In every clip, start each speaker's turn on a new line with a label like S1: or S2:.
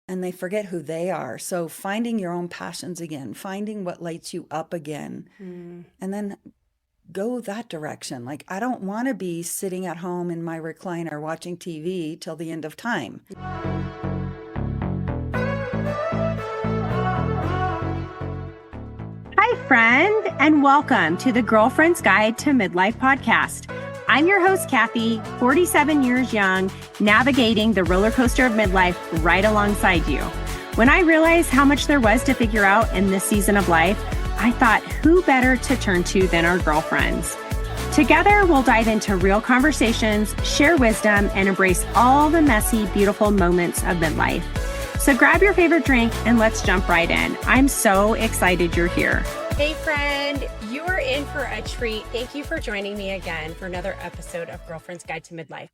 S1: and they forget who they are. So finding your own passions again, finding what lights you up again,
S2: Mm.
S1: and then go that direction. Like, I don't want to be sitting at home in my recliner watching TV till the end of time.
S2: Hi, friend, and welcome to the Girlfriend's Guide to Midlife podcast. I'm your host, Kathy, 47 years young, navigating the roller coaster of midlife right alongside you. When I realized how much there was to figure out in this season of life, I thought, who better to turn to than our girlfriends? Together, we'll dive into real conversations, share wisdom, and embrace all the messy, beautiful moments of midlife. So grab your favorite drink and let's jump right in. I'm so excited you're here. Hey friend, you are in for a treat. Thank you for joining me again for another episode of Girlfriend's Guide to Midlife.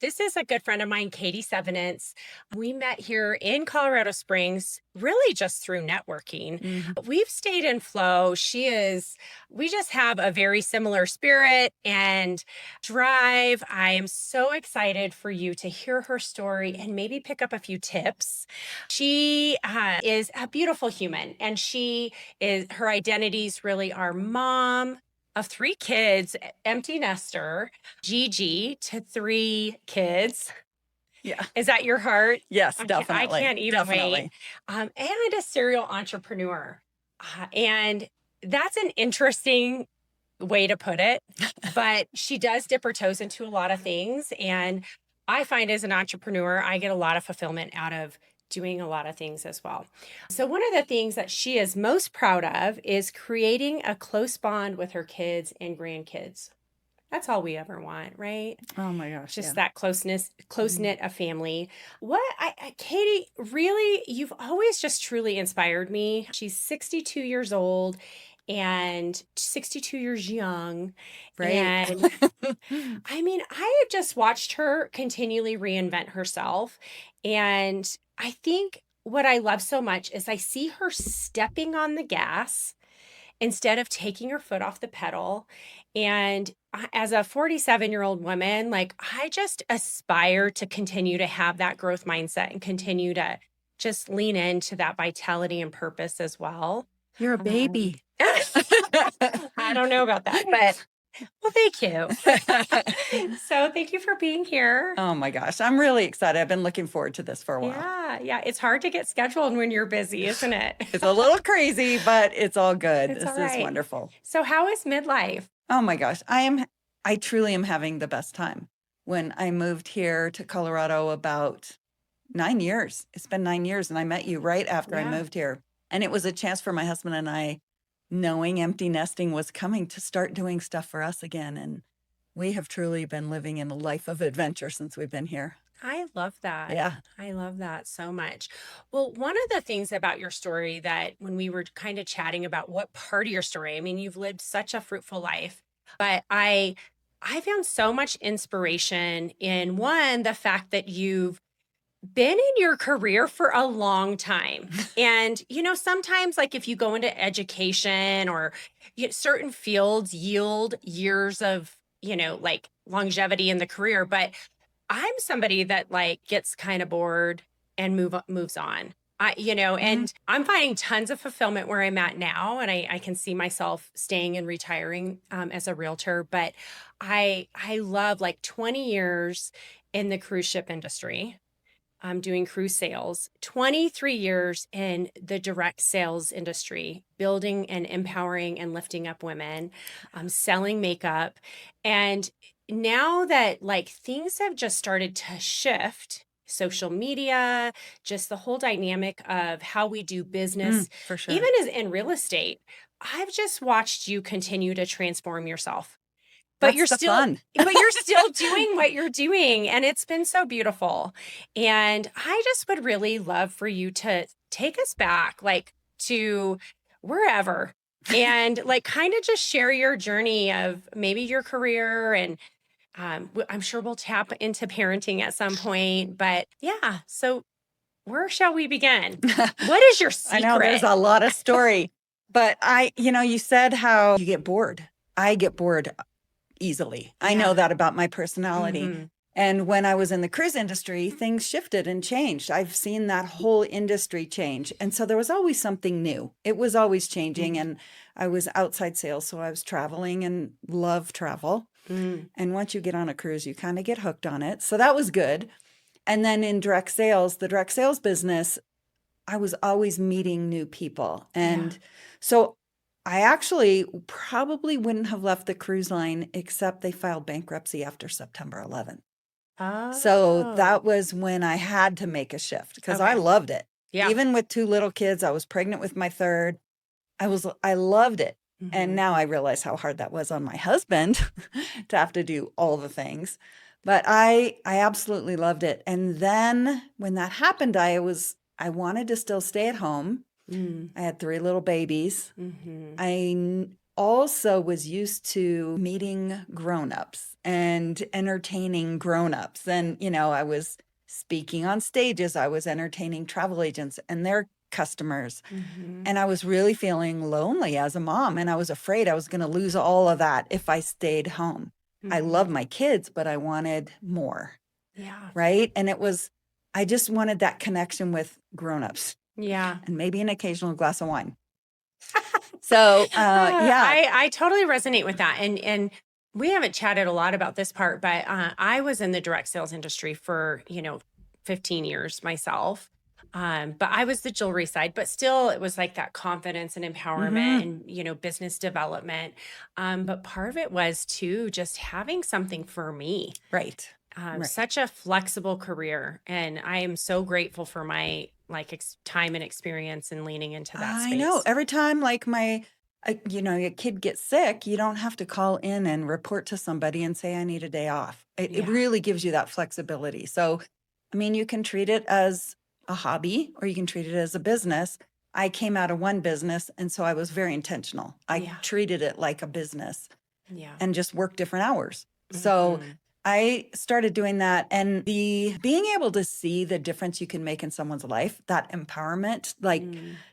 S2: This is a good friend of mine, Katie Sevenants. We met here in Colorado Springs, really just through networking.
S1: Mhm.
S2: We've stayed in flow. We just have a very similar spirit and drive. I am so excited for you to hear her story and maybe pick up a few tips. She is a beautiful human, and her identities really are mom of 3 kids, empty nester, Gigi to 3 kids.
S1: Yeah.
S2: Is that your heart?
S1: Yes,
S2: I
S1: definitely.
S2: can't even wait.
S1: Definitely.
S2: And a serial entrepreneur. And that's an interesting way to put it, but she does dip her toes into a lot of things. And I find as an entrepreneur, I get a lot of fulfillment out of doing a lot of things as well. So one of the things that she is most proud of is creating a close bond with her kids and grandkids. That's all we ever want, right?
S1: Oh my gosh.
S2: Just
S1: Yeah.
S2: that close knit a family. Katie, really, you've always just truly inspired me. She's 62 years old and 62 years young.
S1: Right.
S2: And I mean, I have just watched her continually reinvent herself. And I think what I love so much is I see her stepping on the gas instead of taking her foot off the pedal. And as a 47-year-old woman, like, I just aspire to continue to have that growth mindset and continue to just lean into that vitality and purpose as well.
S1: You're a
S2: Um,
S1: baby.
S2: I don't know about that, but well, thank you. So thank you for being here.
S1: Oh my gosh. I'm really excited. I've been looking forward to this for a while.
S2: Yeah. It's hard to get scheduled when you're busy, isn't it?
S1: It's a little crazy, but it's all good.
S2: It's all
S1: This is
S2: right.
S1: wonderful.
S2: So how is midlife?
S1: Oh my gosh. I truly am having the best time. When I moved here to Colorado about 9 years, it's been 9 years, and I met you right after I
S2: Yeah.
S1: moved here. And it was a chance for my husband and I, knowing empty nesting was coming, to start doing stuff for us again. And we have truly been living in a life of adventure since we've been here.
S2: I love that.
S1: Yeah.
S2: I love that so much. Well, one of the things about your story that when we were kind of chatting about what part of your story, I mean, you've lived such a fruitful life, but I found so much inspiration in, one, the fact that you've been in your career for a long time. And, sometimes, like, if you go into education or certain fields yield years of, like, longevity in the career, but I'm somebody that, like, gets kind of bored and moves on. And I'm finding tons of fulfillment where I'm at now, and I can see myself staying and retiring as a realtor. But I love, like, 20 years in the cruise ship industry. I'm doing cruise sales, 23 years in the direct sales industry, building and empowering and lifting up women, selling makeup. And now that, like, things have just started to shift, social media, just the whole dynamic of how we do business,
S1: For sure.
S2: even as in real estate, I've just watched you continue to transform yourself. But
S1: That's
S2: you're
S1: the
S2: still
S1: fun.
S2: but you're still doing what you're doing, and it's been so beautiful. And I just would really love for you to take us back, like, to wherever, and, like, kind of just share your journey of maybe your career. And I'm sure we'll tap into parenting at some point, but yeah. So where shall we begin? What is your
S1: I know there's
S2: secret?
S1: a lot of story, but you said how you get bored. I get bored easily. I know
S2: Yeah.
S1: that about my personality.
S2: Mhm.
S1: And when I was in the cruise industry, things shifted and changed. I've seen that whole industry change. And so there was always something new. It was always changing. And I was outside sales, so I was traveling and love travel. And once you get on a cruise, you kind of get hooked on it. So that was good. And then in direct sales, the direct sales business, I was always meeting new people. And so I actually probably wouldn't have left the cruise line except they filed bankruptcy after September 11th. So that was when I had to make a shift because I loved it.
S2: Yeah.
S1: Even with 2 little kids, I was pregnant with my third. I loved it. And now I realize how hard that was on my husband to have to do all the things. But I absolutely loved it. And then when that happened, I wanted to still stay at home. I had 3 little babies. I also was used to meeting grown-ups and entertaining grown-ups. And, I was speaking on stages. I was entertaining travel agents and their customers. And I was really feeling lonely as a mom. And I was afraid I was going to lose all of that if I stayed home. I love my kids, but I wanted more.
S2: Yeah.
S1: Right. And I just wanted that connection with grown-ups.
S2: Yeah.
S1: And maybe an occasional glass of wine. So,
S2: I totally resonate with that. And we haven't chatted a lot about this part, but I was in the direct sales industry for, 15 years myself. But I was the jewelry side, but still it was like that confidence and empowerment and, business development. But part of it was too, just having something for me.
S1: Right.
S2: Such a flexible career. And I am so grateful for my time and experience and leaning into that space.
S1: I know. Every time your kid gets sick, you don't have to call in and report to somebody and say, I need a day off. It really gives you that flexibility. So, you can treat it as a hobby or you can treat it as a business. I came out of one business, and so I was very intentional. I treated it like a business and just worked different hours. So I started doing that, and being able to see the difference you can make in someone's life, that empowerment, like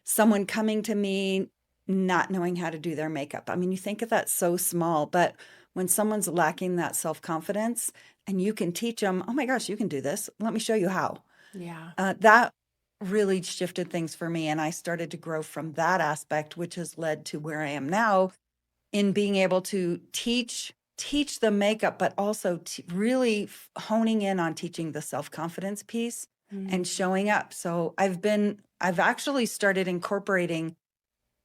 S1: someone coming to me not knowing how to do their makeup. You think of that so small, but when someone's lacking that self-confidence and you can teach them, oh my gosh, you can do this. Let me show you how. Yeah. That really shifted things for me, and I started to grow from that aspect, which has led to where I am now in being able to teach the makeup, but also really honing in on teaching the self-confidence piece and showing up. So I've actually started incorporating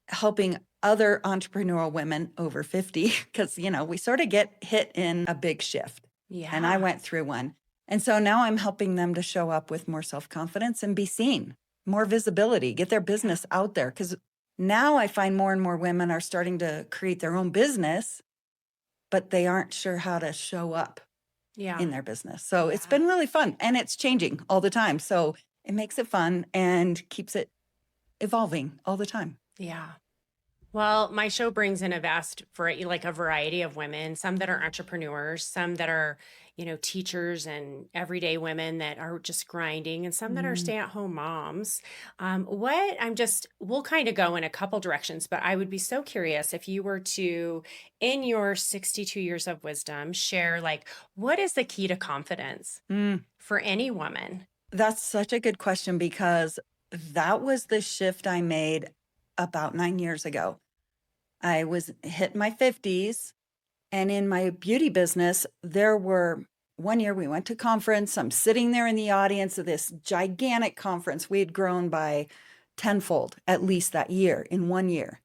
S1: helping other entrepreneurial women over 50 because, we sort of get hit in a big shift. Yeah. And I went through one. And so now I'm helping them to show up with more self-confidence and be seen, more visibility, get their business out there. Because now I find more and more women are starting to create their own business, but they aren't sure how to show up in their business. So it's been really fun, and it's changing all the time. So it makes it fun and keeps it evolving all the time.
S2: Yeah. Well, my show brings in a variety of women, some that are entrepreneurs, some that are, teachers and everyday women that are just grinding, and some that are stay-at-home moms. We'll kind of go in a couple directions, but I would be so curious if you were to, in your 62 years of wisdom, share what is the key to confidence for any woman?
S1: That's such a good question, because that was the shift I made about 9 years ago. I was hit my 50s, and in my beauty business, one year we went to conference. I'm sitting there in the audience of this gigantic conference. We had grown by tenfold at least that year in 1 year.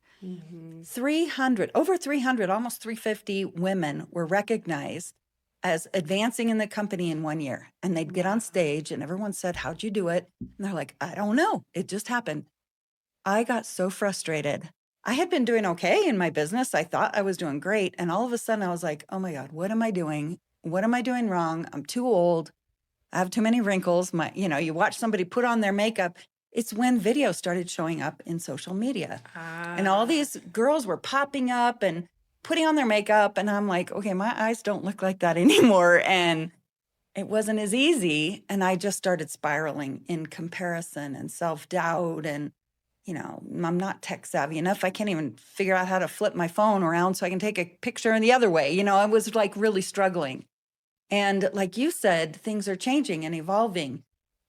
S1: 300, over 300, almost 350 women were recognized as advancing in the company in 1 year. And they'd get on stage and everyone said, how'd you do it? And they're like, I don't know. It just happened. I got so frustrated. I had been doing okay in my business. I thought I was doing great. And all of a sudden I was like, oh my God, what am I doing? What am I doing wrong? I'm too old. I have too many wrinkles. You watch somebody put on their makeup. It's when video started showing up in social media. And all these girls were popping up and putting on their makeup. And I'm like, okay, my eyes don't look like that anymore. And it wasn't as easy. And I just started spiraling in comparison and self-doubt. And I'm not tech savvy enough. I can't even figure out how to flip my phone around so I can take a picture in the other way. I was really struggling. And like you said, things are changing and evolving.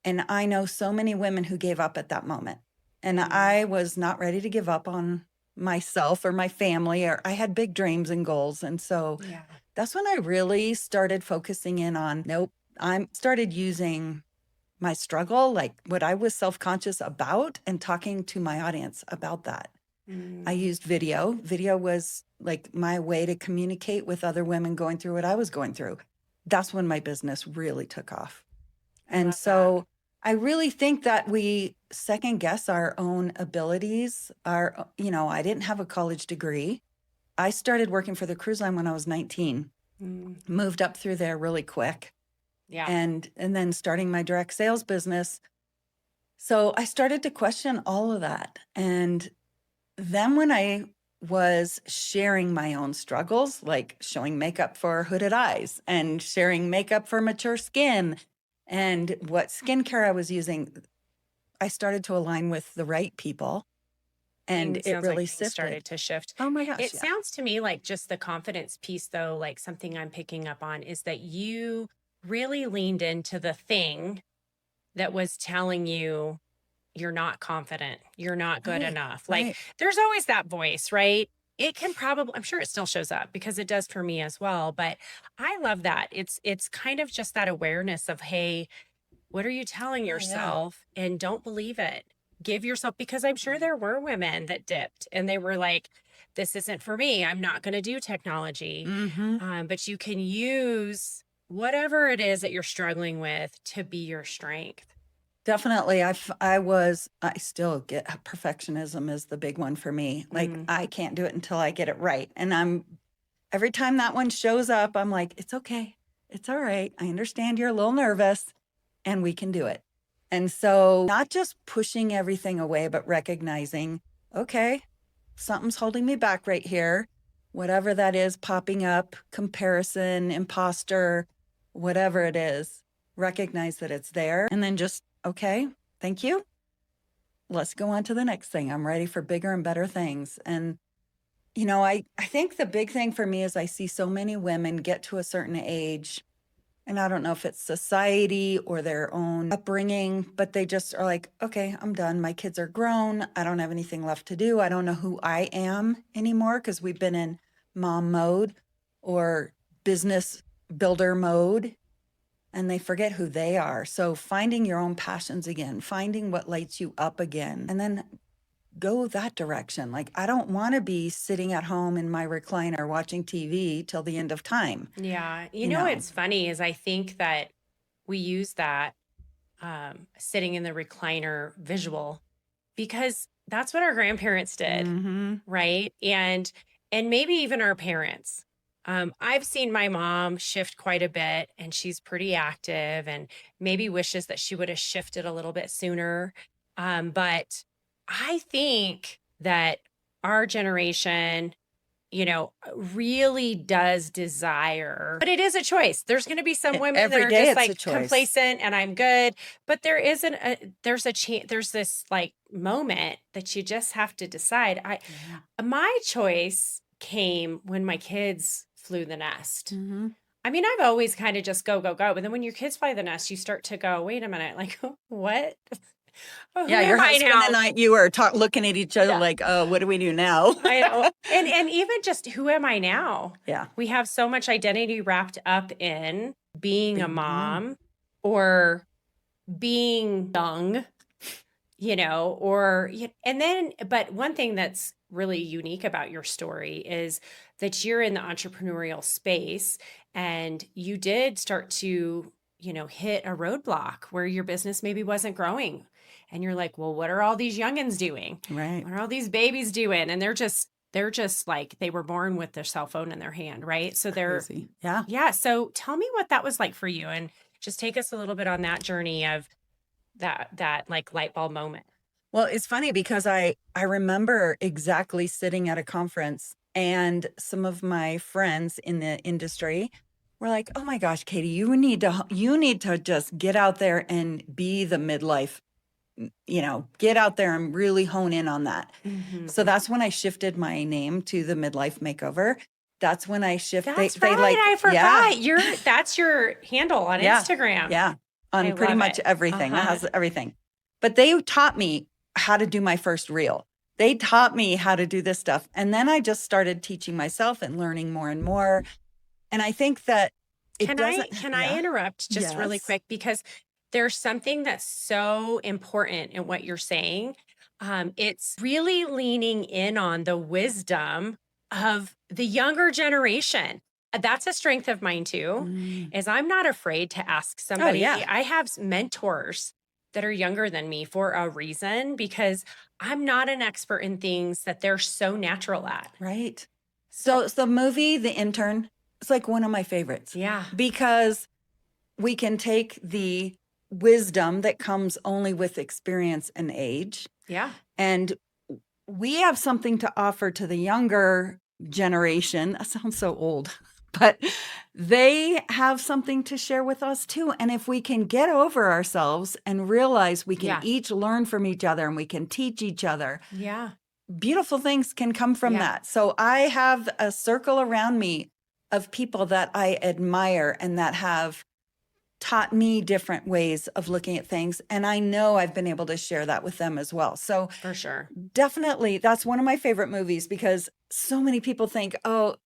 S1: And I know so many women who gave up at that moment. And I was not ready to give up on myself or my family, or I had big dreams and goals. And so that's when I really started focusing in on, nope, I started using my struggle, like what I was self-conscious about, and talking to my audience about that. I used video. Video was like my way to communicate with other women going through what I was going through. That's when my business really took off. And so I really think that we second guess our own abilities. I didn't have a college degree. I started working for the cruise line when I was 19, moved up through there really quick. Yeah. And then starting my direct sales business. So I started to question all of that. And then when I was sharing my own struggles, like showing makeup for hooded eyes and sharing makeup for mature skin and what skincare I was using, I started to align with the right people. And it really
S2: started to shift.
S1: Oh my gosh.
S2: It sounds to me like just the confidence piece, though, like something I'm picking up on is that you really leaned into the thing that was telling you you're not confident, you're not good enough. Like there's always that voice, right? It can probably, I'm sure it still shows up because it does for me as well. But I love that. It's kind of just that awareness of, hey, what are you telling yourself? And don't believe it. Give yourself, because I'm sure there were women that dipped and they were like, this isn't for me. I'm not going to do technology. But you can use whatever it is that you're struggling with to be your strength.
S1: Definitely. I still get perfectionism is the big one for me. Like I can't do it until I get it right. And every time that one shows up, I'm like, it's okay. It's all right. I understand you're a little nervous and we can do it. And so not just pushing everything away, but recognizing, okay, something's holding me back right here. Whatever that is popping up, comparison, imposter, whatever it is, recognize that it's there. And then just, okay, thank you. Let's go on to the next thing. I'm ready for bigger and better things. And, I think the big thing for me is I see so many women get to a certain age, and I don't know if it's society or their own upbringing, but they just are like, okay, I'm done. My kids are grown. I don't have anything left to do. I don't know who I am anymore because we've been in mom mode or business builder mode, and they forget who they are. So finding your own passions again, finding what lights you up again, and then go that direction. Like, I don't want to be sitting at home in my recliner watching TV till the end of time.
S2: Yeah. You know, what's funny is I think that we use that sitting in the recliner visual because that's what our grandparents did. Right. And maybe even our parents. I've seen my mom shift quite a bit and she's pretty active and maybe wishes that she would have shifted a little bit sooner. But I think that our generation, really does desire, but it is a choice. There's going to be some women that are just like complacent and I'm good, but there's this like moment that you just have to decide. My choice came when my kids flew the nest. I mean, I've always kind of just go, but then when your kids fly the nest, you start to go, wait a minute, like what?
S1: Yeah, your husband and I, you were looking at each other like, oh, what do we do now?
S2: I know. And even just who am I now?
S1: Yeah.
S2: We have so much identity wrapped up in being a mom or being young, but one thing that's really unique about your story is that you're in the entrepreneurial space and you did start to, hit a roadblock where your business maybe wasn't growing. And you're like, well, what are all these youngins doing?
S1: Right.
S2: What are all these babies doing? And they're just like, they were born with their cell phone in their hand, right? So they're,
S1: crazy. Yeah.
S2: Yeah. So tell me what that was like for you and just take us a little bit on that journey of that like light bulb moment.
S1: Well, it's funny because I remember exactly sitting at a conference and some of my friends in the industry were like, oh my gosh, Katie, you need to just get out there and be the midlife, get out there and really hone in on that. So that's when I shifted my name to the Midlife Makeover. That's when I shift.
S2: That's
S1: They
S2: right.
S1: like,
S2: I
S1: yeah,
S2: forgot. That's your handle on
S1: yeah,
S2: Instagram.
S1: yeah,
S2: I
S1: on pretty
S2: love
S1: much
S2: it.
S1: everything. That
S2: Uh-huh.
S1: has everything. But they taught me how to do my first reel. They taught me how to do this stuff. And then I just started teaching myself and learning more and more. And I think that it doesn't,
S2: Can I
S1: yeah,
S2: interrupt just really
S1: yes,
S2: quick because there's something that's so important in what you're saying. It's really leaning in on the wisdom of the younger generation. That's a strength of mine too,
S1: mm.
S2: is I'm not afraid to ask
S1: Oh,
S2: somebody.
S1: yeah,
S2: I have mentors that are younger than me for a reason because I'm not an expert in things that they're so natural at.
S1: right.
S2: So,
S1: So the movie, The Intern, it's like one of my favorites
S2: yeah,
S1: because we can take the wisdom that comes only with experience and age,
S2: yeah,
S1: and we have something to offer to the younger generation. That sounds so old, but they have something to share with us too. And if we can get over ourselves and realize we can
S2: yeah,
S1: each learn from each other and we can teach each other,
S2: yeah,
S1: beautiful things can come from
S2: yeah.
S1: that. So I have a circle around me of people that I admire and that have taught me different ways of looking at things. And I know I've been able to share that with them as well. So
S2: For sure.
S1: definitely, that's one of my favorite movies because so many people think, oh,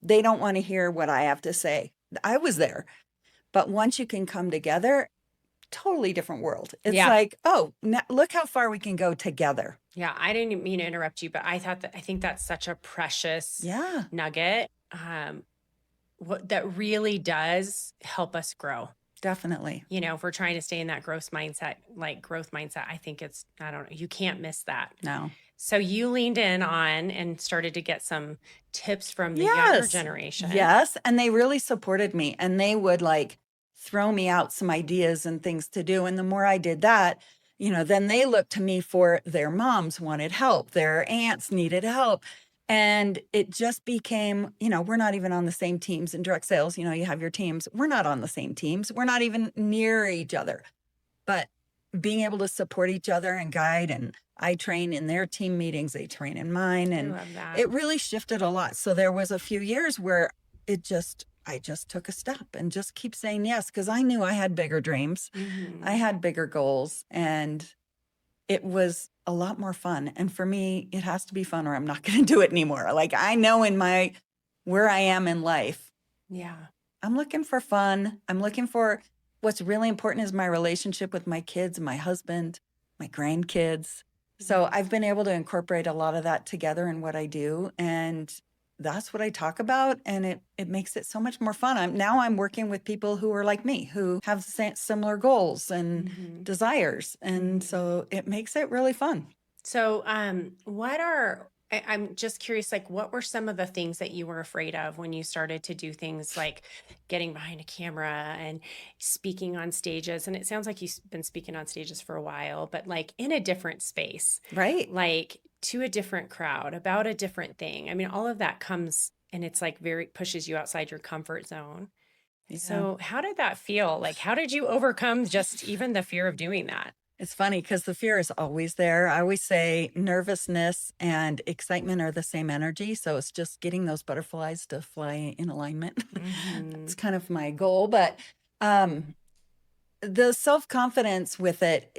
S1: they don't want to hear what I have to say. I was there. But once you can come together, totally different world. It's
S2: Yeah.
S1: like, oh, look how far we can go together.
S2: Yeah. I didn't mean to interrupt you, but I think that's such a precious
S1: Yeah,
S2: nugget. What that really does help us grow.
S1: definitely.
S2: If we're trying to stay in that growth mindset, I think I don't know, you can't miss that.
S1: No.
S2: So you leaned in on and started to get some tips from the younger
S1: Yes.
S2: generation.
S1: Yes. And they really supported me and they would like throw me out some ideas and things to do. And the more I did that, then they looked to me for their moms wanted help, their aunts needed help. And it just became, we're not even on the same teams in direct sales. You have your teams. We're not on the same teams. We're not even near each other. But being able to support each other and guide, and I train in their team meetings, they train in mine,
S2: I
S1: and
S2: love that.
S1: it really shifted a lot. So there was a few years where I just took a step and just keep saying yes because I knew I had bigger dreams.
S2: Mhm.
S1: I had bigger goals and it was a lot more fun. And for me, it has to be fun or I'm not going to do it anymore. Like I know where I am in life,
S2: Yeah.
S1: I'm looking for fun. I'm looking for what's really important is my relationship with my kids, my husband, my grandkids. So
S2: Mhm.
S1: I've been able to incorporate a lot of that together in what I do. And that's what I talk about. And it makes it so much more fun. I'm working with people who are like me, who have similar goals and
S2: Mhm.
S1: desires. And
S2: Mhm.
S1: so it makes it really fun.
S2: So, I'm just curious, like, what were some of the things that you were afraid of when you started to do things like getting behind a camera and speaking on stages? And it sounds like you've been speaking on stages for a while, but like in a different space,
S1: Right.
S2: like to a different crowd about a different thing. I mean, all of that comes and it's like very pushes you outside your comfort zone.
S1: Yeah.
S2: So, how did that feel? Like, how did you overcome just even the fear of doing that?
S1: It's funny because the fear is always there. I always say nervousness and excitement are the same energy. So it's just getting those butterflies to fly in alignment.
S2: Hmm.
S1: That's kind of my goal. But um, the self confidence with it,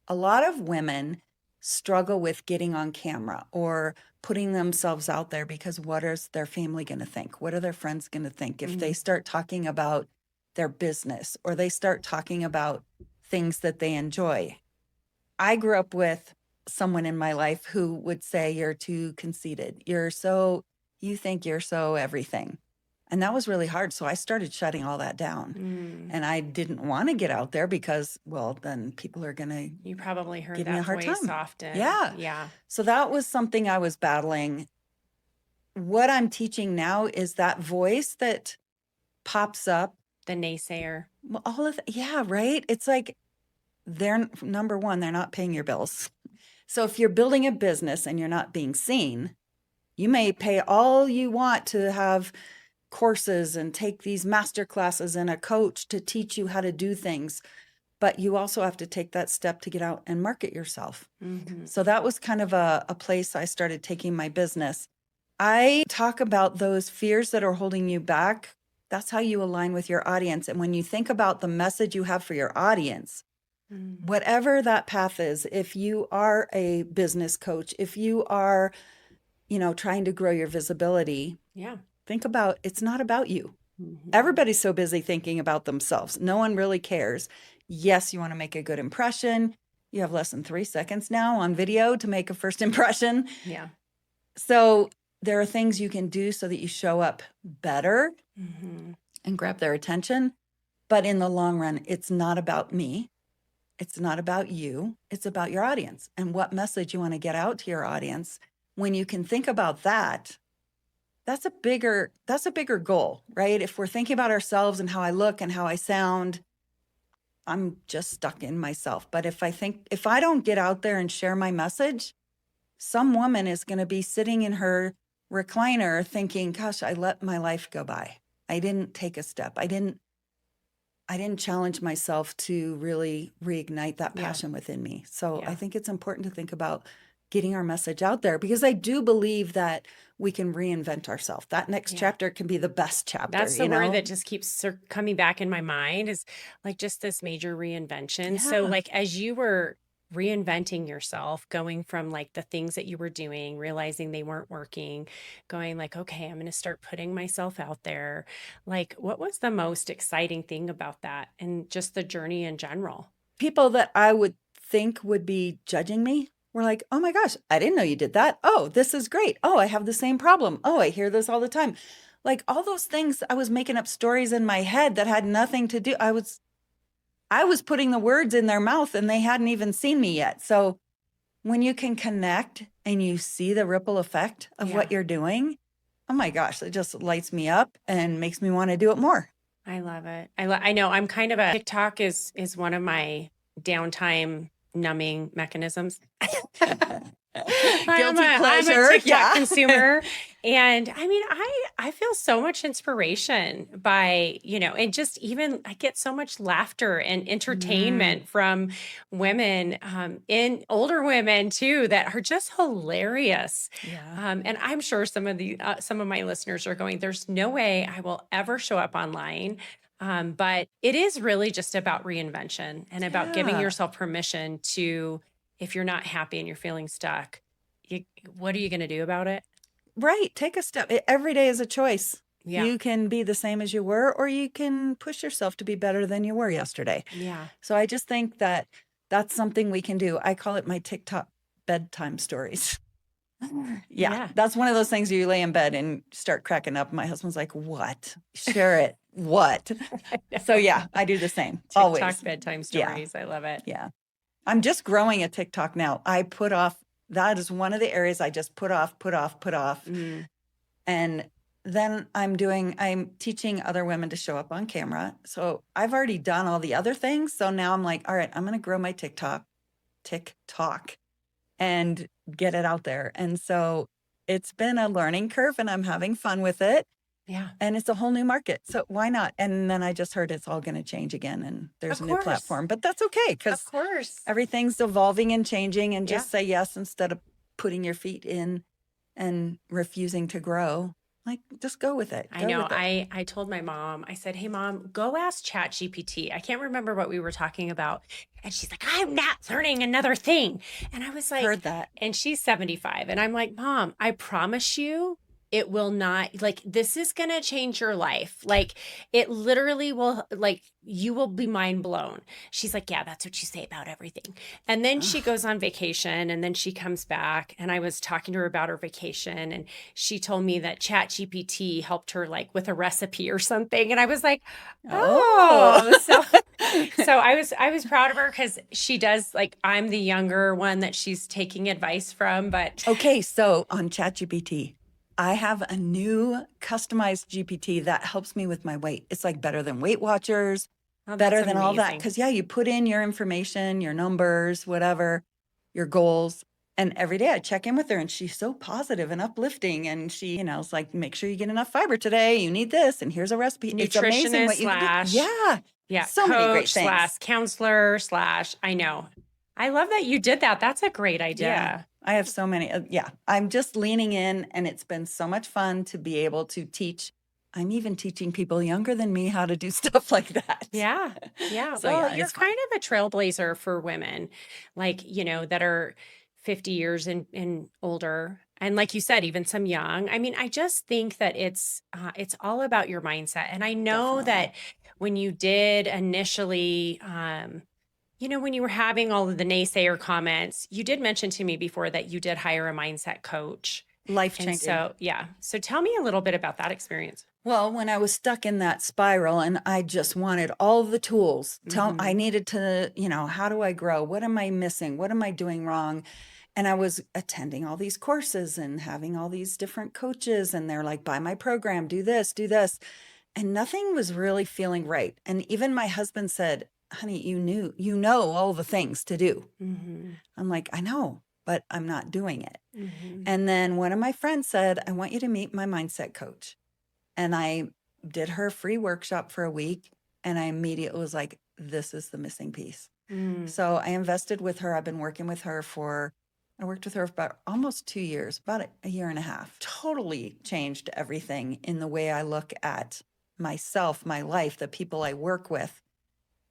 S1: a lot of women struggle with getting on camera or putting themselves out there because what is their family going to think? What are their friends going to think if they start talking about their business or they start talking about things that they enjoy? I grew up with someone in my life who would say, you're too conceited. You think you're so everything. And that was really hard. So I started shutting all that down.
S2: Mm.
S1: And I didn't want to get out there because, well, then people are going to
S2: You probably heard
S1: give me a
S2: that
S1: hard
S2: voice
S1: time.
S2: often.
S1: Yeah.
S2: Yeah.
S1: So that was something I was battling. What I'm teaching now is that voice that pops up.
S2: The naysayer.
S1: Well, yeah, right. It's like they're number one, they're not paying your bills. So if you're building a business and you're not being seen, you may pay all you want to have courses and take these master classes and a coach to teach you how to do things. But you also have to take that step to get out and market yourself.
S2: Hmm.
S1: So that was kind of a place I started taking my business. I talk about those fears that are holding you back. That's how you align with your audience. And when you think about the message you have for your audience, whatever that path is, if you are a business coach, if you are, trying to grow your visibility, think about it's not about you. Everybody's so busy thinking about themselves. No one really cares. Yes, you want to make a good impression. You have less than 3 seconds now on video to make a first impression.
S2: Yeah.
S1: So there are things you can do so that you show up better and grab their attention. But in the long run, it's not about me. It's not about you. It's about your audience and what message you want to get out to your audience. When you can think about that, that's a bigger goal, right? If we're thinking about ourselves and how I look and how I sound, I'm just stuck in myself. But if I don't get out there and share my message, some woman is going to be sitting in her recliner thinking, gosh, I let my life go by. I didn't take a step. I didn't challenge myself to really reignite that passion within me. So I think it's important to think about getting our message out there, because I do believe that we can reinvent ourselves. That next chapter can be the best chapter.
S2: That's the word that just keeps coming back in my mind, is like just this major reinvention. So like as you were reinventing yourself, going from like the things that you were doing, realizing they weren't working, going like, okay, I'm going to start putting myself out there. Like, what was the most exciting thing about that and just the journey in general?
S1: People that I would think would be judging me were like, oh my gosh, I didn't know you did that. Oh, this is great. Oh, I have the same problem. Oh, I hear this all the time. Like all those things, I was making up stories in my head that had nothing to do. I was putting the words in their mouth and they hadn't even seen me yet. So when you can connect and you see the ripple effect of what you're doing, oh my gosh, it just lights me up and makes me want to do it more.
S2: I love it. I know I'm kind of TikTok is one of my downtime numbing mechanisms. I'm a TikTok consumer. And I mean, I feel so much inspiration by, and just even I get so much laughter and entertainment from women, in older women too, that are just hilarious. And I'm sure some of my listeners are going, there's no way I will ever show up online. But it is really just about reinvention and about giving yourself permission to, if you're not happy and you're feeling stuck, what are you going to do about it?
S1: Right. Take a step. Every day is a choice. You can be the same as you were, or you can push yourself to be better than you were yesterday. So I just think that that's something we can do. I call it my TikTok bedtime stories. That's one of those things you lay in bed and start cracking up. My husband's like, what? Share it. What? So I do the same.
S2: TikTok
S1: always.
S2: Bedtime stories. I love it.
S1: I'm just growing a TikTok now. I put off, that is one of the areas I just put off. And then I'm teaching other women to show up on camera. So I've already done all the other things. So now I'm like, all right, I'm going to grow my TikTok and get it out there. And so it's been a learning curve and I'm having fun with it. And it's a whole new market. So why not? And then I just heard it's all going to change again and there's a new platform. But that's okay, because everything's evolving and changing, and just say yes instead of putting your feet in and refusing to grow. Like, just go with it.
S2: I know. I told my mom, I said, hey, Mom, go ask ChatGPT. I can't remember what we were talking about. And she's like, I'm not learning another thing. And I was like,
S1: heard that.
S2: And she's 75. And I'm like, Mom, I promise you, it will not, like, this is going to change your life. Like, it literally will, like, you will be mind blown. She's like, yeah, that's what you say about everything. And then she goes on vacation and then she comes back. And I was talking to her about her vacation. And she told me that ChatGPT helped her like with a recipe or something. And I was like, so I was proud of her, because she does, like, I'm the younger one that she's taking advice from. But
S1: okay, so on ChatGPT, I have a new customized GPT that helps me with my weight. It's like better than Weight Watchers, better than all that. Because you put in your information, your numbers, whatever, your goals. And every day I check in with her and she's so positive and uplifting. And she, is like, make sure you get enough fiber today. You need this. And here's a recipe. It's amazing what you can do. So many great things.
S2: / counselor / I know. I love that you did that. That's a great idea.
S1: I have so many. Yeah, I'm just leaning in, and it's been so much fun to be able to teach. I'm even teaching people younger than me how to do stuff like that.
S2: Yeah. Yeah.
S1: So
S2: Well,
S1: yeah,
S2: you're
S1: it's fun.
S2: kind of a trailblazer for women, like, that are 50 years and older. And like you said, even some young. I mean, I just think that it's all about your mindset. And I know
S1: Definitely.
S2: that when you did initially, when you were having all of the naysayer comments, you did mention to me before that you did hire a mindset coach.
S1: Life
S2: And
S1: changing.
S2: so, yeah. So tell me a little bit about that experience.
S1: Well, when I was stuck in that spiral and I just wanted all the tools, I
S2: Hmm.
S1: needed to, how do I grow? What am I missing? What am I doing wrong? And I was attending all these courses and having all these different coaches, and they're like, buy my program, do this, do this. And nothing was really feeling right. And even my husband said, honey, you know all the things to do.
S2: Hmm.
S1: I'm like, I know, but I'm not doing it.
S2: Hmm.
S1: And then one of my friends said, I want you to meet my mindset coach. And I did her free workshop for a week. And I immediately was like, this is the missing piece.
S2: Mm.
S1: So I invested with her. I've been working with her I worked with her for about almost 2 years, about a year and a half. Totally changed everything in the way I look at myself, my life, the people I work with.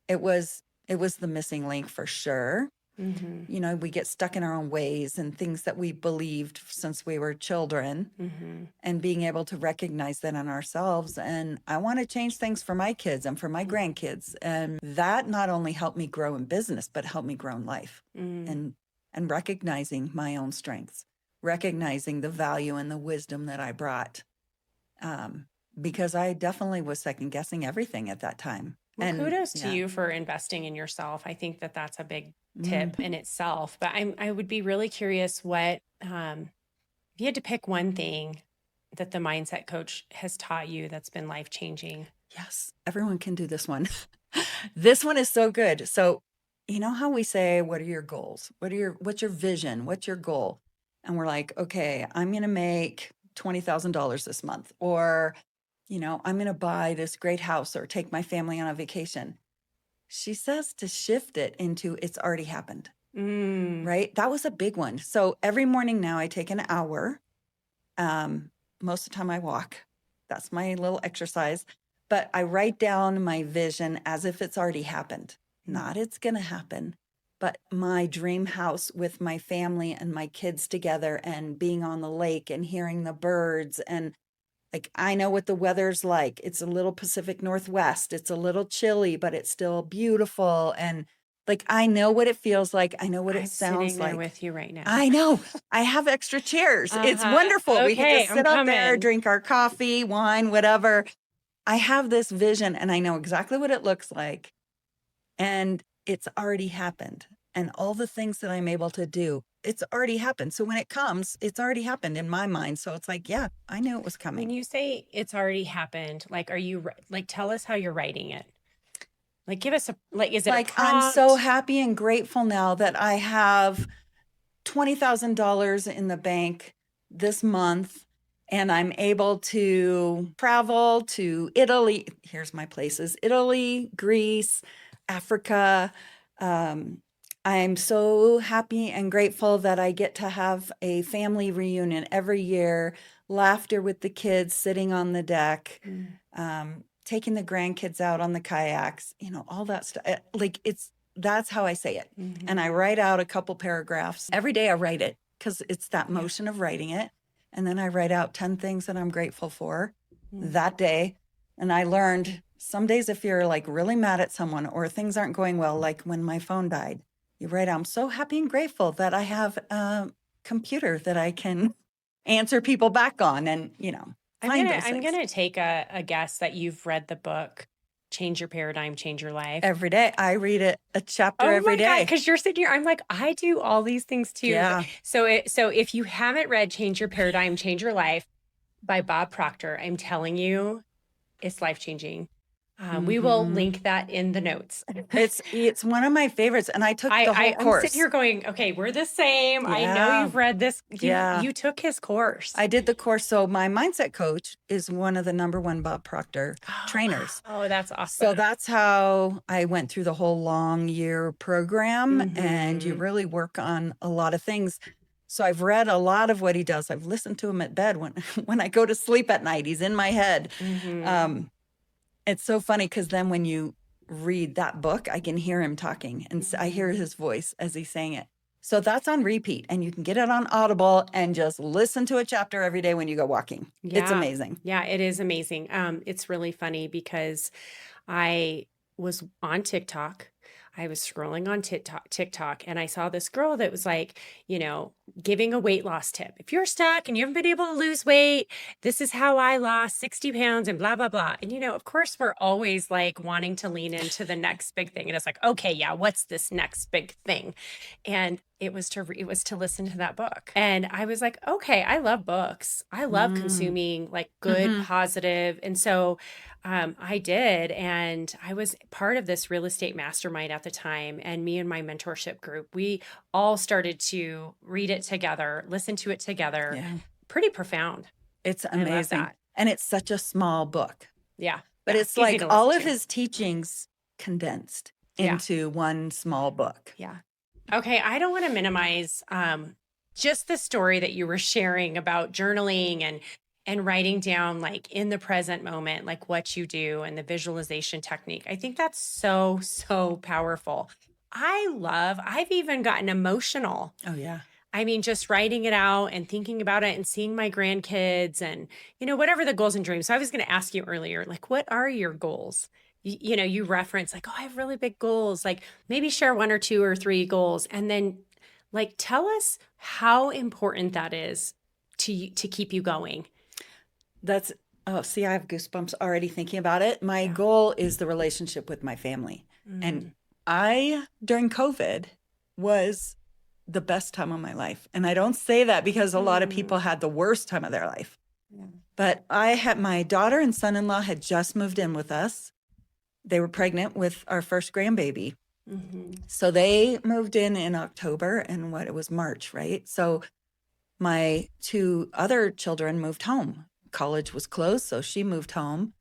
S1: It was the missing link for sure.
S2: Hmm.
S1: We get stuck in our own ways and things that we believed since we were children,
S2: Hmm.
S1: and being able to recognize that in ourselves. And I want to change things for my kids and for my grandkids. And that not only helped me grow in business, but helped me grow in life,
S2: Mm.
S1: and recognizing my own strengths, recognizing the value and the wisdom that I brought. Because I definitely was second guessing everything at that time.
S2: Well,
S1: And
S2: kudos to
S1: yeah.
S2: you for investing in yourself. I think that that's a big
S1: Mm.
S2: tip in itself. But I would be really curious what, if you had to pick one thing that the mindset coach has taught you that's been life changing.
S1: Yes, everyone can do this one. This one is so good. So, you know how we say, what are your goals? What's your vision? What's your goal? And we're like, okay, I'm going to make $20,000 this month, or, I'm going to buy this great house or take my family on a vacation. She says to shift it into it's already happened,
S2: Mm.
S1: right? That was a big one. So every morning now I take an hour. Most of the time I walk. That's my little exercise. But I write down my vision as if it's already happened. Not it's going to happen, but my dream house with my family and my kids together, and being on the lake and hearing the birds. And like, I know what the weather's like. It's a little Pacific Northwest. It's a little chilly, but it's still beautiful. And like, I know what it feels like. I know what it
S2: I'm sitting
S1: sounds
S2: there
S1: like.
S2: with you right now.
S1: I know. I have extra chairs. It's
S2: Uh-huh.
S1: wonderful. We can
S2: Okay,
S1: just
S2: I'm
S1: sit out there,
S2: coming.
S1: drink our coffee, wine, whatever. I have this vision and I know exactly what it looks like. And it's already happened. And all the things that I'm able to do, it's already happened. So when it comes, it's already happened in my mind. So it's like, yeah, I knew it was
S2: When
S1: coming.
S2: you say it's already happened, like, like, tell us how you're writing it. Like, give us like, is it a
S1: Like, I'm so
S2: prompt?
S1: happy and grateful now that I have $20,000 in the bank this month, and I'm able to travel to Italy. Here's my places: Italy, Greece, Africa. Um, I'm so happy and grateful that I get to have a family reunion every year, laughter with the kids sitting on the deck,
S2: Mm.
S1: taking the grandkids out on the kayaks, all that stuff. Like, that's how I say it. And
S2: Mhm.
S1: I write out a couple paragraphs. Every day I write it because it's that
S2: Yeah.
S1: motion of writing it. And then I write out 10 things that I'm grateful for
S2: Mm.
S1: that day. And I learned some days, if you're like really mad at someone or things aren't going well, like when my phone died, you write, I'm so happy and grateful that I have a computer that I can answer people back on, and, find those
S2: I'm
S1: things.
S2: gonna take a guess that you've read the book Change Your Paradigm, Change Your Life.
S1: Every day. I read it, a chapter
S2: Oh
S1: every
S2: my God,
S1: day.
S2: because you're sitting here, I'm like, I do all these things too.
S1: Yeah.
S2: So if you haven't read Change Your Paradigm, Change Your Life by Bob Proctor, I'm telling you, it's life changing. We will
S1: Mhm.
S2: link that in the notes.
S1: It's one of my favorites, and I took the whole
S2: I'm sitting
S1: course.
S2: here going, okay, we're the same. I know
S1: Yeah.
S2: you've read this.
S1: Yeah.
S2: You took his course.
S1: I did the course. So my mindset coach is one of the number one Bob Proctor
S2: Oh,
S1: trainers.
S2: wow. Oh, that's
S1: So
S2: awesome.
S1: that's how I went through the whole long year program, and you
S2: Hmm.
S1: really work on a lot of things. So I've read a lot of what he does. I've listened to him at bed when when I go to sleep at night. He's in my head. It's so funny because then when you read that book, I can hear him talking and I hear his voice as he's saying it. So that's on repeat, and you can get it on Audible and just listen to a chapter every day when you go walking. It's amazing.
S2: Yeah, it is amazing. It's really funny because I was on TikTok. I was scrolling on TikTok, and I saw this girl that was like, giving a weight loss tip. If you're stuck and you haven't been able to lose weight, this is how I lost 60 pounds and blah, blah, blah. And, of course, we're always like wanting to lean into the next big thing. And it's like, okay, yeah, what's this next big thing? And it was to listen to that book. And I was like, okay, I love books. I love consuming like good, positive. And so I did. And I was part of this real estate mastermind at the time. And me and my mentorship group, we all started to read it together, listen to it together.
S1: Yeah.
S2: Pretty profound.
S1: It's amazing. And it's such a small book.
S2: Yeah.
S1: But it's like all of his teachings condensed into one small book.
S2: Yeah. Okay. I don't want to minimize just the story that you were sharing about journaling and writing down like in the present moment, like what you do and the visualization technique. I think that's so, so powerful. I've even gotten emotional.
S1: Oh, yeah.
S2: I mean, just writing it out and thinking about it and seeing my grandkids and, whatever the goals and dreams. So I was going to ask you earlier, like, what are your goals? You reference like, oh, I have really big goals, like maybe share 1 or 2 or 3 goals. And then like, tell us how important that is to keep you going.
S1: See, I have goosebumps already thinking about it. My goal is the relationship with my family. And during COVID, was the best time of my life. And I don't say that because a lot of people had the worst time of their life. Yeah. But my daughter and son-in-law had just moved in with us. They were pregnant with our first grandbaby. So they moved in October, and it was March, right? So my 2 other children moved home. College was closed, so she moved home.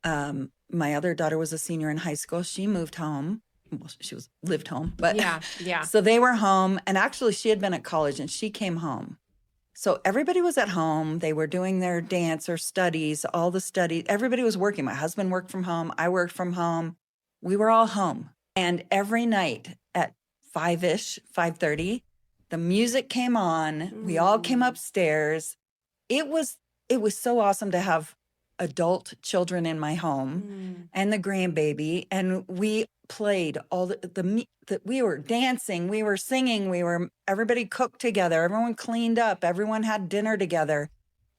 S1: My other daughter was a senior in high school. She moved home. Well, lived home, but
S2: yeah.
S1: So they were home, and actually she had been at college and she came home. So everybody was at home. They were doing their dance or studies, all the studies. Everybody was working. My husband worked from home. I worked from home. We were all home. And every night at 5-ish, 5:30, the music came on. We all came upstairs. It was so awesome to have adult children in my home and the grandbaby. And we played all we were dancing, we were singing, everybody cooked together, everyone cleaned up, everyone had dinner together.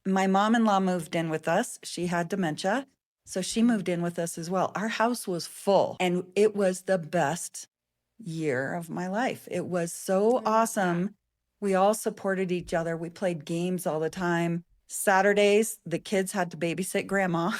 S1: My mom-in-law moved in with us. She had dementia, so she moved in with us as well. Our house was full, and it was the best year of my life. It was so awesome. We all supported each other. We played games all the time. Saturdays, the kids had to babysit grandma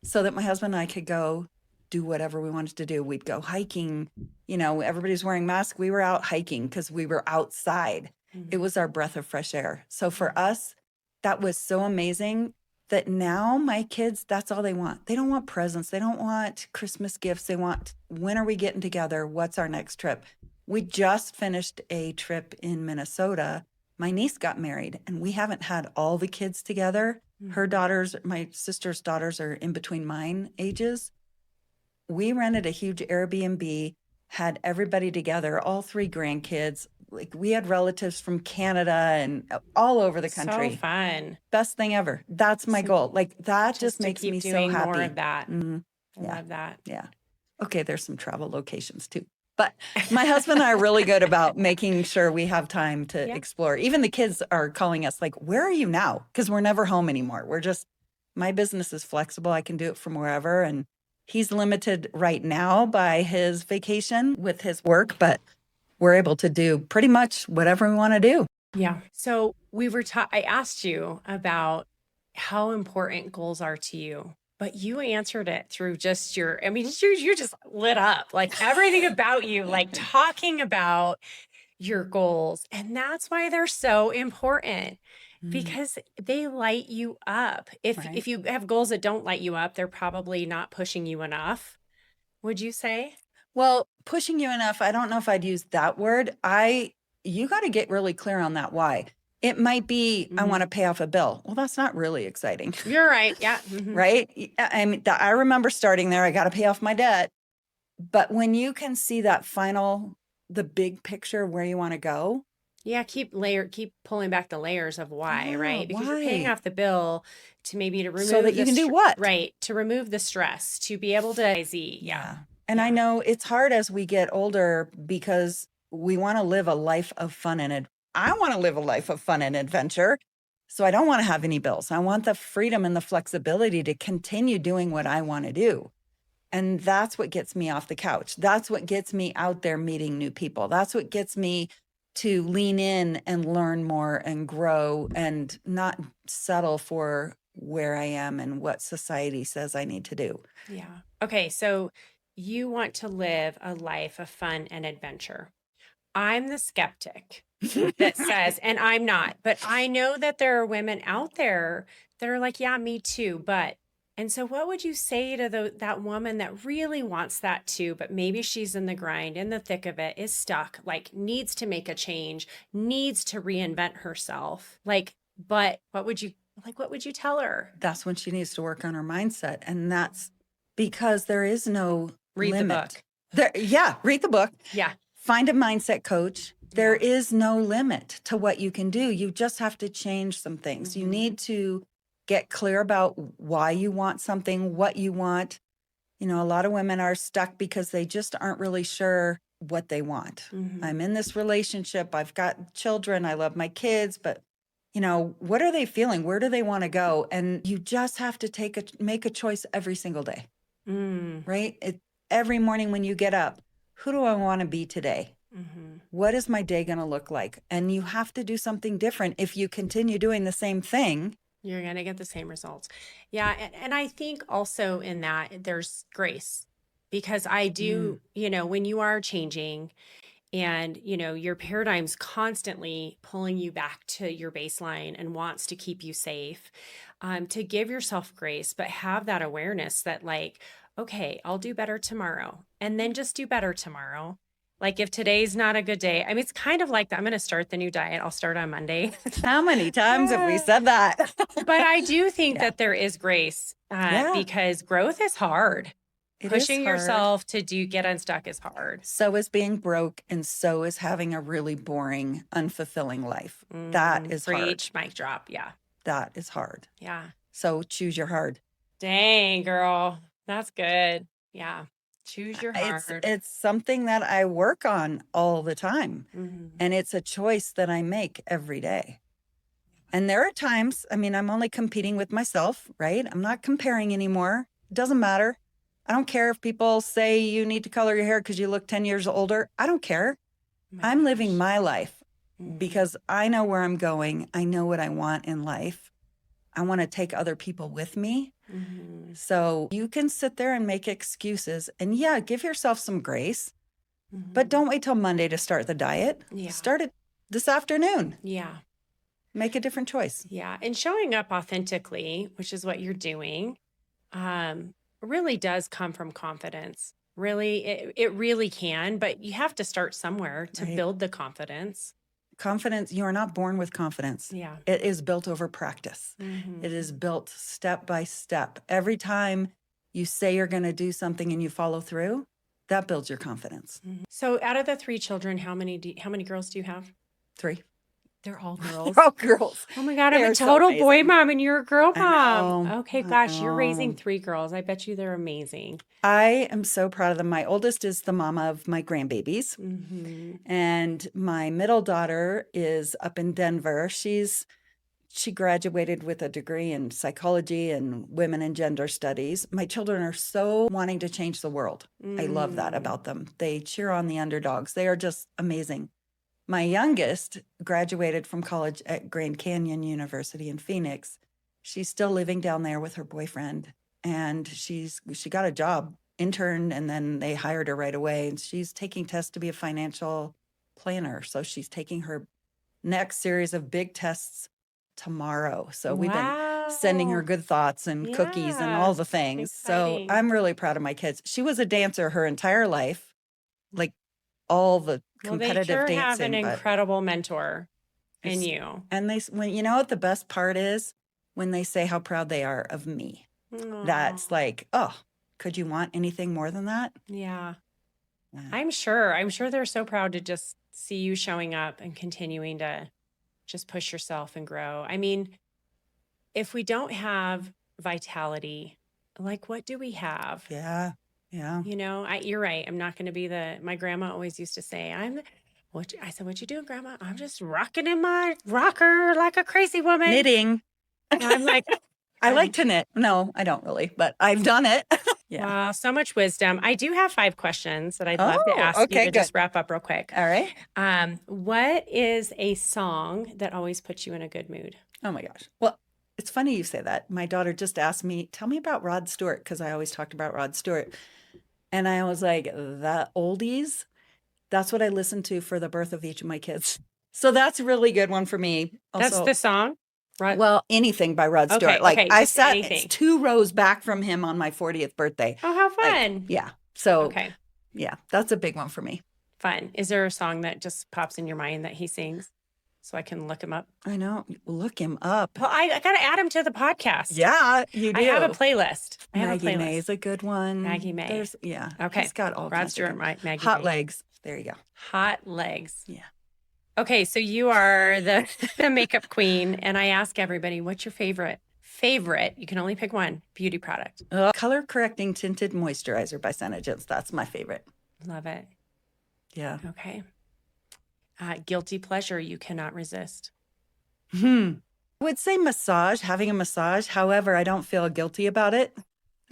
S1: so that my husband and I could go do whatever we wanted to do. We'd go hiking. Everybody's wearing masks. We were out hiking because we were outside. It was our breath of fresh air. So for us, that was so amazing that now my kids, that's all they want. They don't want presents. They don't want Christmas gifts. They want, when are we getting together? What's our next trip? We just finished a trip in Minnesota. My niece got married, and we haven't had all the kids together. Her daughters, my sister's daughters, are in between mine ages. We rented a huge Airbnb, had everybody together, all 3 grandkids. Like, we had relatives from Canada and all over the country.
S2: So fun.
S1: Best thing ever. That's my goal. Like, that just makes me so happy.
S2: More of that. I love that.
S1: Yeah. Okay, there's some travel locations too. But my husband and I are really good about making sure we have time to explore. Even the kids are calling us like, where are you now? Because we're never home anymore. My business is flexible. I can do it from wherever. And he's limited right now by his vacation with his work, but we're able to do pretty much whatever we want to do.
S2: Yeah. So I asked you about how important goals are to you. But you answered it through just you're just lit up, like everything about you, like talking about your goals. And that's why they're so important, because they light you up. If you have goals that don't light you up, they're probably not pushing you enough. Would you say?
S1: Well, pushing you enough, I don't know if I'd use that word. you got to get really clear on that why. It might be, I want to pay off a bill. Well, that's not really exciting.
S2: You're right. Yeah.
S1: Right? I mean, I remember starting there. I got to pay off my debt. But when you can see that the big picture of where you want to go.
S2: Yeah, keep pulling back the layers of why, right? Because you're paying
S1: Why?
S2: off the bill to remove
S1: So that you can do what?
S2: Right, to remove the stress, to be able to
S1: Yeah. And I know it's hard as we get older because we want to live a life of fun I want to live a life of fun and adventure. So I don't want to have any bills. I want the freedom and the flexibility to continue doing what I want to do. And that's what gets me off the couch. That's what gets me out there meeting new people. That's what gets me to lean in and learn more and grow and not settle for where I am and what society says I need to do.
S2: Yeah. Okay. So you want to live a life of fun and adventure. I'm the skeptic that says, and I'm not, but I know that there are women out there that are like, yeah, me too. And so what would you say to that woman that really wants that too, but maybe she's in the grind, in the thick of it, is stuck, like needs to make a change, needs to reinvent herself? But what would you tell her?
S1: That's when she needs to work on her mindset. And that's because there is no limit. Read the book.
S2: Yeah.
S1: Find a mindset coach. There is no limit to what you can do. You just have to change some things. You need to get clear about why you want something, what you want. A lot of women are stuck because they just aren't really sure what they want. I'm in this relationship. I've got children. I love my kids, but what are they feeling? Where do they want to go? And you just have to make a choice every single day, right? Every morning when you get up, who do I want to be today? What is my day going to look like? And you have to do something different. If you continue doing the same thing,
S2: you're going to get the same results. Yeah. And I think also in that there's grace, because I do, when you are changing and, your paradigm's constantly pulling you back to your baseline and wants to keep you safe, to give yourself grace, but have that awareness that okay, I'll do better tomorrow, and then just do better tomorrow. Like if today's not a good day, I mean, it's kind of like that. I'm going to start the new diet. I'll start on Monday.
S1: How many times have we said that?
S2: But I do think that there is grace because growth is hard. Pushing yourself to get unstuck is hard.
S1: So is being broke, and so is having a really boring, unfulfilling life. That is hard.
S2: Preach, mic drop. Yeah.
S1: That is hard.
S2: Yeah.
S1: So choose your hard.
S2: Dang, girl. That's good. Yeah. Choose your hard.
S1: It's something that I work on all the time. And it's a choice that I make every day. And there are times, I'm only competing with myself, right? I'm not comparing anymore. It doesn't matter. I don't care if people say you need to color your hair because you look 10 years older. I don't care. I'm living my life because I know where I'm going. I know what I want in life. I want to take other people with me. So you can sit there and make excuses and give yourself some grace, but don't wait till Monday to start the diet. Start it this afternoon.
S2: Yeah.
S1: Make a different choice.
S2: Yeah. And showing up authentically, which is what you're doing, really does come from confidence. Really, it really can, but you have to start somewhere to build the confidence.
S1: Confidence, you are not born with confidence.
S2: Yeah.
S1: It is built over practice. It is built step by step. Every time you say you're going to do something and you follow through, that builds your confidence.
S2: So out of the 3 children, how many girls do you have?
S1: 3.
S2: They're all girls.
S1: They're all girls.
S2: Oh my God, I'm a total boy mom and you're a girl mom. Okay, gosh, you're raising 3 girls. I bet you they're amazing.
S1: I am so proud of them. My oldest is the mama of my grandbabies. And my middle daughter is up in Denver. She graduated with a degree in psychology and women and gender studies. My children are so wanting to change the world. I love that about them. They cheer on the underdogs. They are just amazing. My youngest graduated from college at Grand Canyon University in Phoenix. She's still living down there with her boyfriend, and she got a job, interned, and then they hired her right away. And she's taking tests to be a financial planner. So she's taking her next series of big tests tomorrow. So we've been sending her good thoughts and cookies and all the things. Exciting. So I'm really proud of my kids. She was a dancer her entire life, like all the competitive
S2: well, they sure have an
S1: dancing.
S2: incredible mentor in you.
S1: And when you know what the best part is? When they say how proud they are of me.
S2: Aww.
S1: That's like, oh, could you want anything more than that?
S2: Yeah. I'm sure they're so proud to just see you showing up and continuing to just push yourself and grow. I mean, if we don't have vitality, like what do we have?
S1: Yeah. Yeah.
S2: You know, you're right. I'm not going to be my grandma always used to say, I said, what you doing, grandma? I'm just rocking in my rocker like a crazy woman.
S1: Knitting.
S2: And I'm like,
S1: I like to knit. No, I don't really, but I've done it.
S2: Yeah. Wow, so much wisdom. I do have 5 questions that I'd love to ask you to just wrap up real quick.
S1: All right.
S2: What is a song that always puts you in a good mood?
S1: Oh my gosh. Well, it's funny you say that. My daughter just asked me, tell me about Rod Stewart, because I always talked about Rod Stewart. And I was like, the oldies, that's what I listen to for the birth of each of my kids. So that's a really good one for me. Also,
S2: that's the song?
S1: Well, anything by Rod Stewart.
S2: Okay,
S1: like I sat
S2: anything.
S1: 2 rows back from him on my 40th birthday.
S2: Oh, how fun.
S1: Like, yeah. So, yeah, that's a big one for me.
S2: Fun. Is there a song that just pops in your mind that he sings so I can look him up?
S1: I know. Look him up.
S2: Well, I got to add him to the podcast.
S1: Yeah, you do.
S2: I have a playlist.
S1: Maggie May is a good one.
S2: Maggie May.
S1: Yeah.
S2: Okay.
S1: He's got all
S2: Rod Stewart, Maggie
S1: Hot
S2: May.
S1: Legs. There you go.
S2: Hot Legs.
S1: Yeah.
S2: Okay, so you are the makeup queen, and I ask everybody, what's your favorite, you can only pick one, beauty product?
S1: Color correcting tinted moisturizer by Senegens. That's my favorite.
S2: Love it.
S1: Yeah.
S2: Okay. Guilty pleasure you cannot resist.
S1: I would say having a massage. However, I don't feel guilty about it.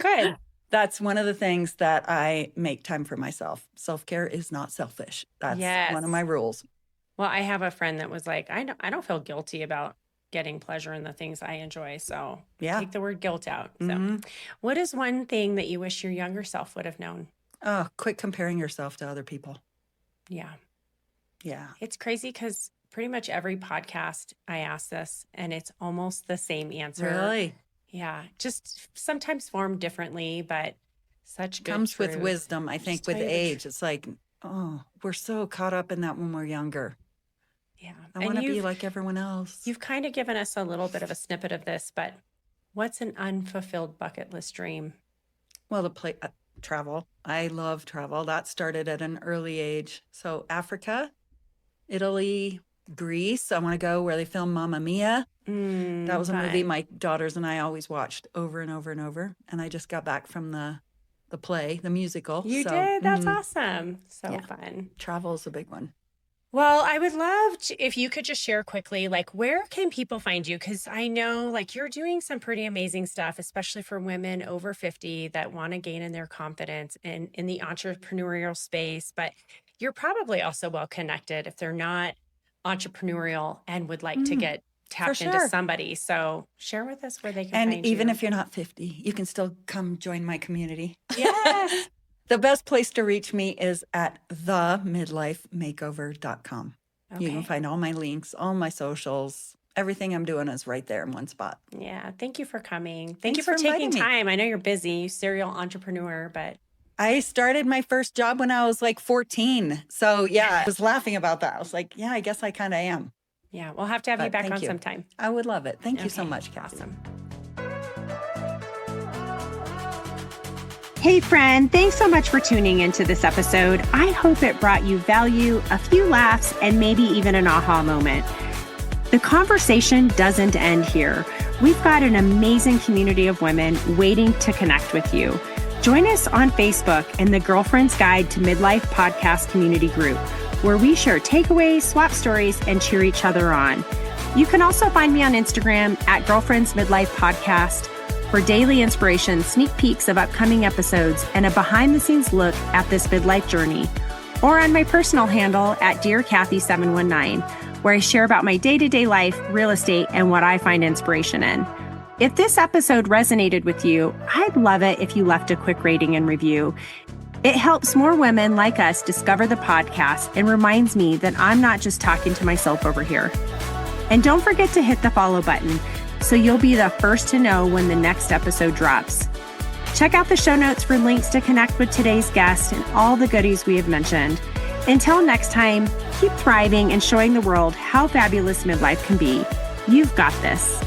S2: Good.
S1: That's one of the things that I make time for myself. Self-care is not selfish. That's one of my rules.
S2: Well, I have a friend that was like, I don't feel guilty about getting pleasure in the things I enjoy. So take the word guilt out. So what is one thing that you wish your younger self would have known?
S1: Oh, quit comparing yourself to other people.
S2: Yeah.
S1: Yeah.
S2: It's crazy because pretty much every podcast I ask this and it's almost the same answer.
S1: Really?
S2: Yeah. Just sometimes formed differently, but such good
S1: comes
S2: truth.
S1: with wisdom, I think, with age. It's like, oh, we're so caught up in that when we're younger.
S2: Yeah.
S1: I want to be like everyone else.
S2: You've kind of given us a little bit of a snippet of this, but what's an unfulfilled bucket list dream?
S1: Well, travel. I love travel. That started at an early age. So Africa, Italy, Greece. I want to go where they filmed Mamma Mia. That was a movie my daughters and I always watched over and over and over. And I just got back from the play, the musical.
S2: You did? That's awesome. So fun.
S1: Travel is a big one.
S2: Well, I would love if you could just share quickly, like, where can people find you? Because I know, like, you're doing some pretty amazing stuff, especially for women over 50 that want to gain in their confidence in the entrepreneurial space. But you're probably also well connected if they're not entrepreneurial and would like to get tapped into somebody. So share with us where they can find you.
S1: And even if you're not 50, you can still come join my community.
S2: Yes.
S1: The best place to reach me is at themidlifemakeover.com. Okay. You can find all my links, all my socials. Everything I'm doing is right there in one spot.
S2: Yeah. Thank you for coming. Thank you for taking time. I know you're busy, serial entrepreneur, but
S1: I started my first job when I was like 14. So yeah, I was laughing about that. I was like, yeah, I guess I kind of am.
S2: Yeah. We'll have to have you back on sometime.
S1: I would love it. Thank you so much, Kathy.
S2: Awesome.
S3: Hey friend, thanks so much for tuning into this episode. I hope it brought you value, a few laughs, and maybe even an aha moment. The conversation doesn't end here. We've got an amazing community of women waiting to connect with you. Join us on Facebook in the Girlfriend's Guide to Midlife podcast community group, where we share takeaways, swap stories, and cheer each other on. You can also find me on Instagram at Girlfriends Midlife Podcast for daily inspiration, sneak peeks of upcoming episodes, and a behind-the-scenes look at this midlife journey, or on my personal handle at Dear Katie 719, where I share about my day-to-day life, real estate, and what I find inspiration in. If this episode resonated with you, I'd love it if you left a quick rating and review. It helps more women like us discover the podcast and reminds me that I'm not just talking to myself over here. And don't forget to hit the follow button so you'll be the first to know when the next episode drops. Check out the show notes for links to connect with today's guest and all the goodies we have mentioned. Until next time, keep thriving and showing the world how fabulous midlife can be. You've got this.